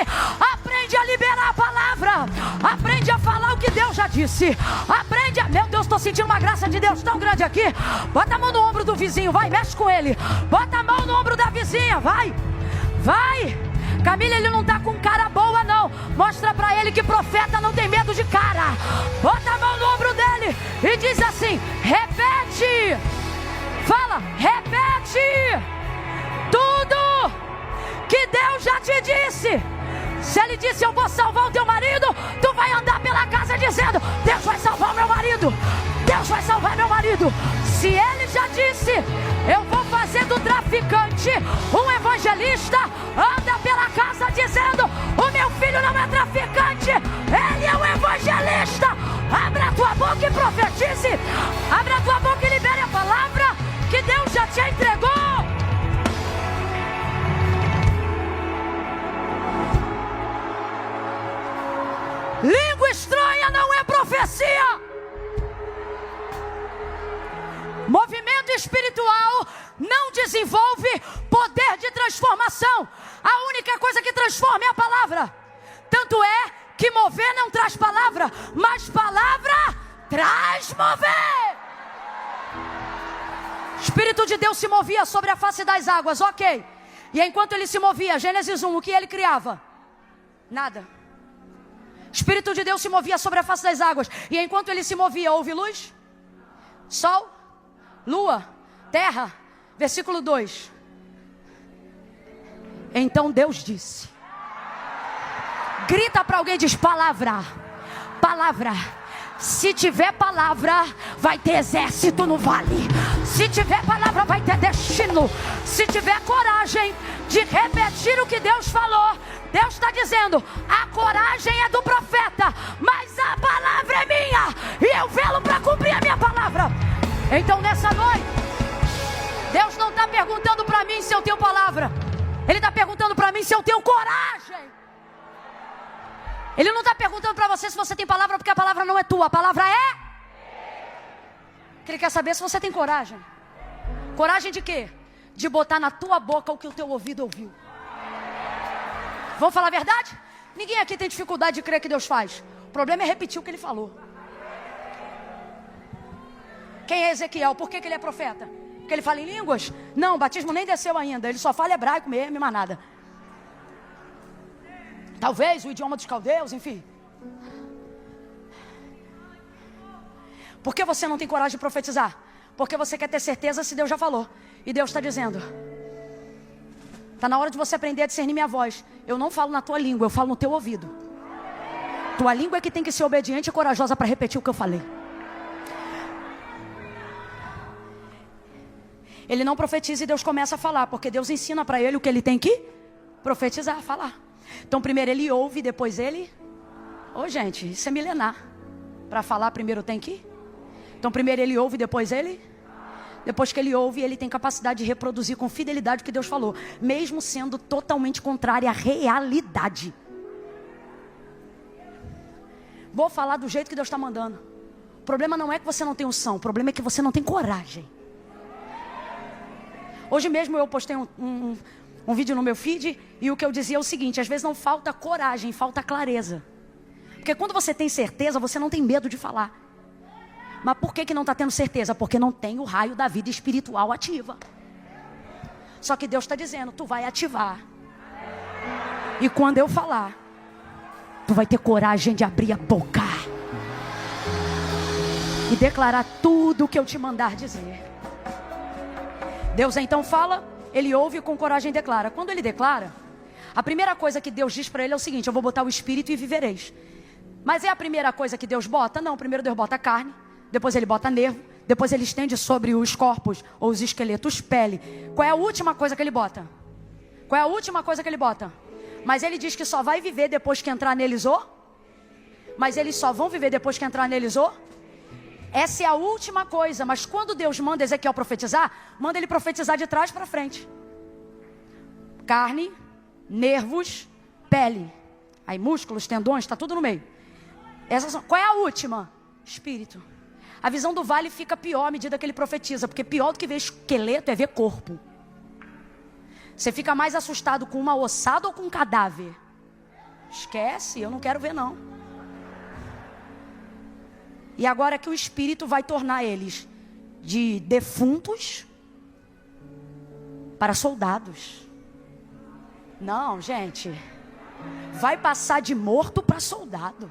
Aprende a liberar a palavra. Aprende a falar o que Deus já disse. Aprende a... Meu Deus, estou sentindo uma graça de Deus tão grande aqui. Bota a mão no ombro do vizinho, vai, mexe com ele. Bota a mão no ombro da vizinha, vai. Vai. Camila, ele não está com cara boa não. Mostra para ele que profeta não tem medo de cara. Bota a mão no ombro dele e diz assim, repete. Fala, repete tudo que Deus já te disse. Se ele disse eu vou salvar o teu marido, tu vai andar pela casa dizendo, Deus vai salvar o meu marido. Deus vai salvar meu marido. querido, se ele já disse, eu vou fazer do traficante um evangelista, anda pela casa dizendo, o meu filho não é traficante, ele é um evangelista. Abra a tua boca e profetize. Abra a tua boca e libere a palavra que Deus já te entregou. Língua estranha não é profecia. Movimento espiritual não desenvolve poder de transformação. A única coisa que transforma é a palavra. Tanto é que mover não traz palavra, mas palavra traz mover. O Espírito de Deus se movia sobre a face das águas, ok. E enquanto ele se movia, Gênesis 1, o que ele criava? Nada. O Espírito de Deus se movia sobre a face das águas. E enquanto ele se movia, houve luz? Sol? Lua? Terra? Versículo 2. Então Deus disse. Grita para alguém e diz, palavra. Palavra. Se tiver palavra, vai ter exército no vale. Se tiver palavra, vai ter destino. Se tiver coragem de repetir o que Deus falou, Deus está dizendo, a coragem é do profeta, mas a palavra é minha, e eu velo para cumprir a minha palavra. Então nessa noite, Deus não está perguntando para mim se eu tenho palavra, Ele está perguntando para mim se eu tenho coragem. Ele não está perguntando para você se você tem palavra, porque a palavra não é tua, a palavra é. Ele quer saber se você tem coragem. Coragem de quê? De botar na tua boca o que o teu ouvido ouviu. Vamos falar a verdade? Ninguém aqui tem dificuldade de crer que Deus faz. O problema é repetir o que Ele falou. Quem é Ezequiel? Por que ele é profeta? Porque ele fala em línguas? Não, o batismo nem desceu ainda. Ele só fala hebraico mesmo e mais nada. Talvez o idioma dos caldeus, enfim. Por que você não tem coragem de profetizar? Porque você quer ter certeza se Deus já falou. E Deus está dizendo, está na hora de você aprender a discernir minha voz. Eu não falo na tua língua, eu falo no teu ouvido. Tua língua é que tem que ser obediente e corajosa para repetir o que eu falei. Ele não profetiza e Deus começa a falar, porque Deus ensina para ele o que ele tem que profetizar, falar. Então primeiro ele ouve, depois ele... gente, isso é milenar. Para falar primeiro tem que... Então primeiro ele ouve, depois ele... Depois que ele ouve, ele tem capacidade de reproduzir com fidelidade o que Deus falou, mesmo sendo totalmente contrário à realidade. Vou falar do jeito que Deus está mandando. O problema não é que você não tem unção, o problema é que você não tem coragem. Hoje mesmo eu postei um vídeo no meu feed, e o que eu dizia é o seguinte, às vezes não falta coragem, falta clareza. Porque quando você tem certeza, você não tem medo de falar. Mas por que não está tendo certeza? Porque não tem o raio da vida espiritual ativa. Só que Deus está dizendo, tu vai ativar. E quando eu falar, tu vai ter coragem de abrir a boca e declarar tudo o que eu te mandar dizer. Deus então fala, ele ouve e com coragem declara. Quando ele declara, a primeira coisa que Deus diz para ele é o seguinte, eu vou botar o espírito e vivereis. Mas é a primeira coisa que Deus bota? Não, primeiro Deus bota carne, depois ele bota nervo, depois ele estende sobre os corpos ou os esqueletos pele. Qual é a última coisa que ele bota? Qual é a última coisa que ele bota? Mas ele diz que só vai viver depois que entrar neles Mas eles só vão viver depois que entrar neles Essa é a última coisa. Mas quando Deus manda Ezequiel profetizar, manda ele profetizar de trás para frente. Carne, nervos, pele. Aí músculos, tendões, está tudo no meio. Qual é a última? Espírito. A visão do vale fica pior à medida que ele profetiza, porque pior do que ver esqueleto é ver corpo. Você fica mais assustado com uma ossada ou com um cadáver? Esquece, eu não quero ver não. E agora é que o Espírito vai tornar eles de defuntos para soldados. Não, gente. Vai passar de morto para soldado.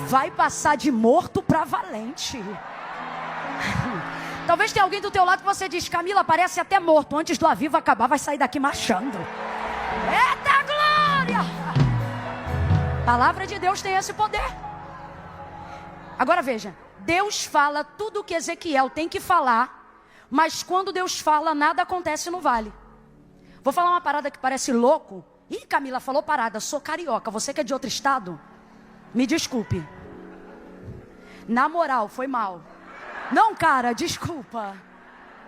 Vai passar de morto para valente. Talvez tenha alguém do teu lado que você diz, Camila, parece até morto. Antes do avivo acabar, vai sair daqui marchando. Eita glória! A palavra de Deus tem esse poder. Agora veja, Deus fala tudo o que Ezequiel tem que falar, mas quando Deus fala, nada acontece no vale. Vou falar uma parada que parece louco. Ih, Camila falou parada, sou carioca, você que é de outro estado, me desculpe. Na moral, foi mal. Não, cara, desculpa.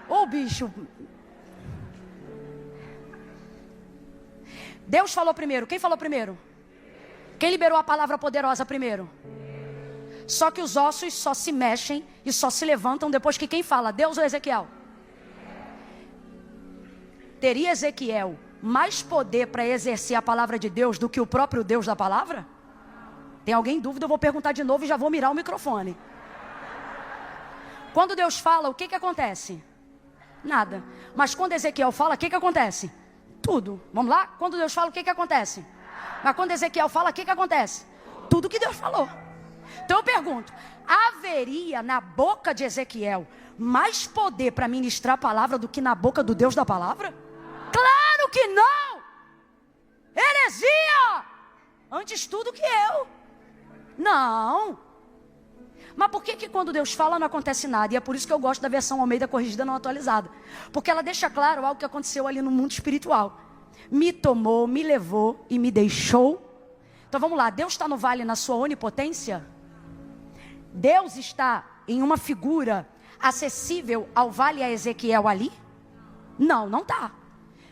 Ô, bicho. Deus falou primeiro. Quem falou primeiro? Quem liberou a palavra poderosa primeiro? Só que os ossos só se mexem e só se levantam depois que quem fala? Deus ou Ezequiel? Teria Ezequiel mais poder para exercer a palavra de Deus do que o próprio Deus da palavra? Tem alguém em dúvida? Eu vou perguntar de novo e já vou mirar o microfone. Quando Deus fala, o que acontece? Nada. Mas quando Ezequiel fala, o que acontece? Tudo. Vamos lá? Quando Deus fala, o que acontece? Mas quando Ezequiel fala, o que acontece? Tudo que Deus falou. Então eu pergunto, haveria na boca de Ezequiel mais poder para ministrar a palavra do que na boca do Deus da palavra? Claro que não! Heresia! Antes tudo que eu. Não. Mas por que quando Deus fala não acontece nada? E é por isso que eu gosto da versão Almeida corrigida não atualizada. Porque ela deixa claro algo que aconteceu ali no mundo espiritual. Me tomou, me levou e me deixou. Então vamos lá, Deus está no vale na sua onipotência? Deus está em uma figura acessível ao vale a Ezequiel ali? Não, não está.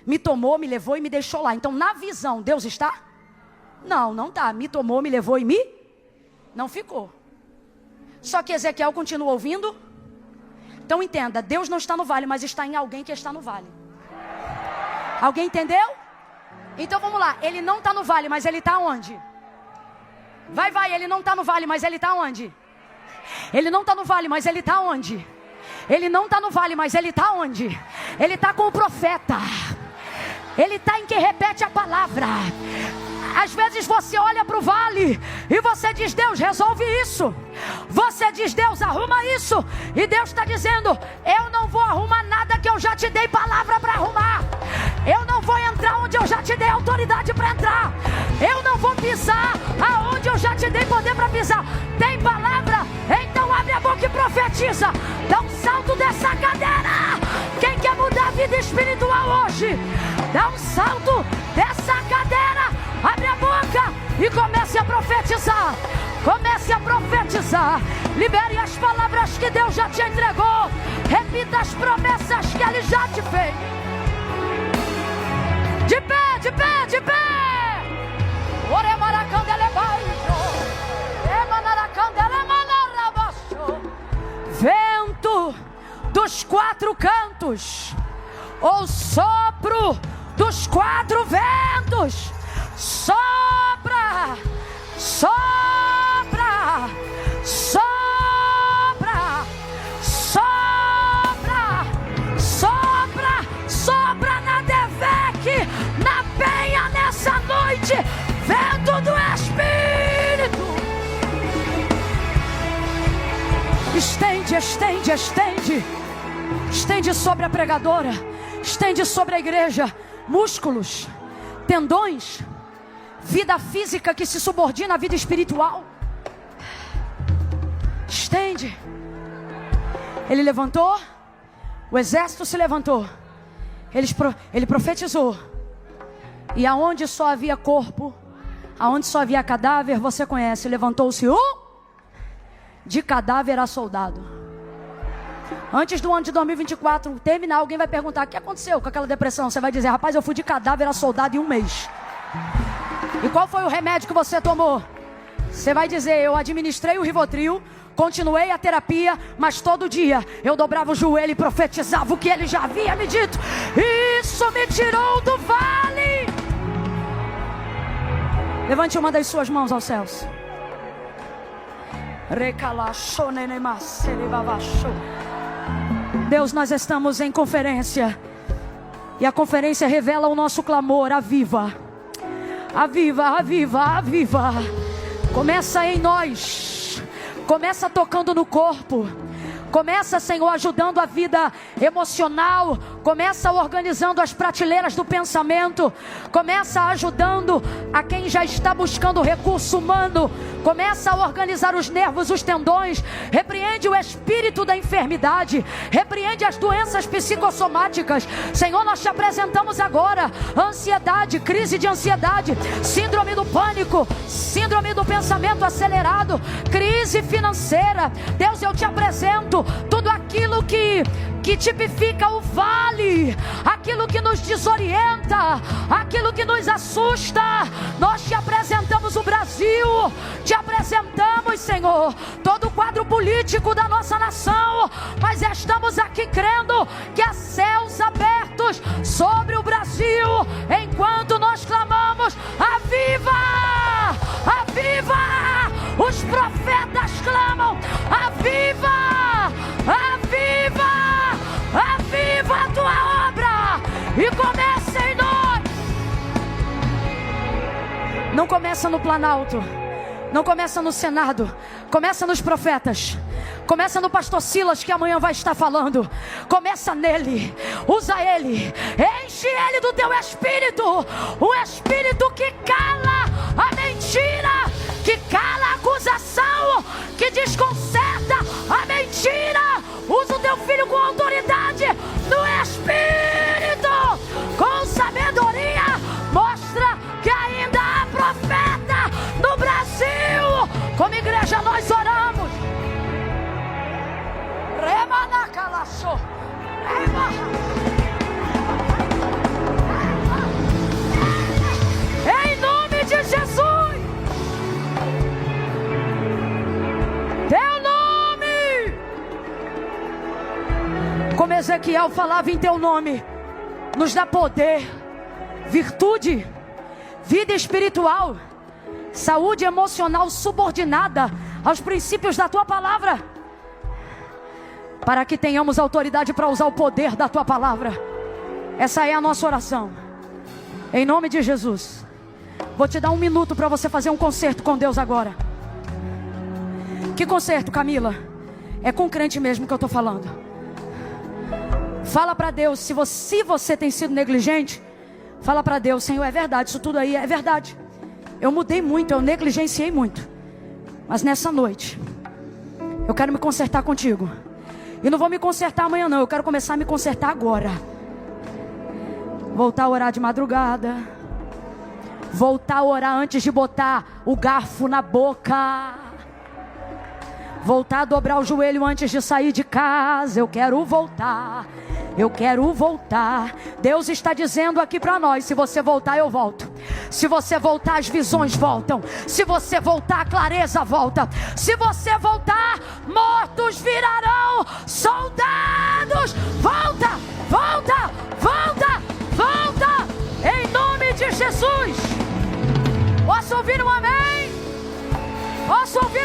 Me tomou, me levou e me deixou lá. Então na visão, Deus está? Não, não está. Me tomou, me levou e me... Não ficou. Só que Ezequiel continua ouvindo. Então entenda, Deus não está no vale, mas está em alguém que está no vale. Alguém entendeu? Então vamos lá, ele não está no vale, mas ele está onde? Vai, ele não está no vale, mas ele está onde? Ele não está no vale, mas ele está onde? Ele não está no vale, mas ele está onde? Ele está com o profeta. Ele está em quem repete a palavra. Às vezes você olha para o vale e você diz, Deus, resolve isso. Você diz, Deus, arruma isso. E Deus está dizendo, eu não vou arrumar nada que eu já te dei palavra para arrumar. Eu não vou entrar onde eu já te dei autoridade para entrar. Eu não vou pisar aonde eu já te dei poder para pisar. Tem palavra? Então abre a boca e profetiza. Dá um salto dessa cadeira. Quem quer mudar a vida espiritual hoje? Dá um salto dessa cadeira. Abre a boca e comece a profetizar. Comece a profetizar. Libere as palavras que Deus já te entregou. Repita as promessas que Ele já te fez. De pé, de pé, de pé. Vento dos quatro cantos, ou sopro dos quatro ventos. Sopra, sopra, sopra, sopra, sopra, sopra na Devec, na Penha nessa noite. Vento do Espírito. Estende, estende, estende. Estende sobre a pregadora. Estende sobre a igreja. Músculos, tendões, vida física que se subordina à vida espiritual. Estende. Ele levantou. O exército se levantou. Ele profetizou. E aonde só havia corpo, aonde só havia cadáver, você conhece. Levantou-se de cadáver a soldado. Antes do ano de 2024 terminar, alguém vai perguntar: o que aconteceu com aquela depressão? Você vai dizer: rapaz, eu fui de cadáver a soldado em um mês. E qual foi o remédio que você tomou? Você vai dizer: eu administrei o Rivotril, continuei a terapia, mas todo dia eu dobrava o joelho e profetizava o que ele já havia me dito. Isso me tirou do vale. Levante uma das suas mãos aos céus. Deus, nós estamos em conferência. E a conferência revela o nosso clamor. Aviva, aviva, aviva, aviva. Começa em nós. Começa tocando no corpo. Começa, Senhor, ajudando a vida emocional. Começa organizando as prateleiras do pensamento. Começa ajudando a quem já está buscando recurso humano. Começa a organizar os nervos, os tendões. Repreende o espírito da enfermidade. Repreende as doenças psicossomáticas. Senhor, nós te apresentamos agora ansiedade, crise de ansiedade, síndrome do pânico, síndrome do pensamento acelerado, crise financeira. Deus, eu te apresento tudo aquilo que tipifica o vale, aquilo que nos desorienta, aquilo que nos assusta. Nós te apresentamos o Brasil, te apresentamos, Senhor, todo o quadro político da nossa nação, mas estamos aqui crendo que há céus abertos sobre o Brasil, enquanto nós clamamos: aviva! Aviva! Os profetas clamam: aviva! Aviva! Aviva a tua obra e começa em nós. Não começa no Planalto, não começa no Senado, começa nos profetas. Começa no pastor Silas, que amanhã vai estar falando. Começa nele, usa ele, enche ele do teu espírito, o espírito que cala a mentira, que cala a acusação, que desconcerta a mentira. Usa o teu filho com autoridade no espírito, com sabedoria. Mostra que ainda há profeta no Brasil. Como igreja nós oramos. Em nome de Jesus. Teu nome. Como Ezequiel falava em teu nome, nos dá poder, virtude, vida espiritual, saúde emocional subordinada aos princípios da tua palavra, para que tenhamos autoridade para usar o poder da tua palavra. Essa é a nossa oração, em nome de Jesus. Vou te dar 1 minuto para você fazer um concerto com Deus agora. Que concerto, Camila? É com crente mesmo que eu estou falando. Fala para Deus, se você tem sido negligente, fala para Deus: Senhor, é verdade, isso tudo aí é verdade. Eu mudei muito, eu negligenciei muito. Mas nessa noite, eu quero me consertar contigo. E não vou me consertar amanhã não, eu quero começar a me consertar agora. Voltar a orar de madrugada. Voltar a orar antes de botar o garfo na boca. Voltar a dobrar o joelho antes de sair de casa. Eu quero voltar. Eu quero voltar. Deus está dizendo aqui para nós: se você voltar, eu volto. Se você voltar, as visões voltam. Se você voltar, a clareza volta. Se você voltar, mortos virarão soldados. Volta, volta, volta, volta, em nome de Jesus. Posso ouvir um amém? Posso ouvir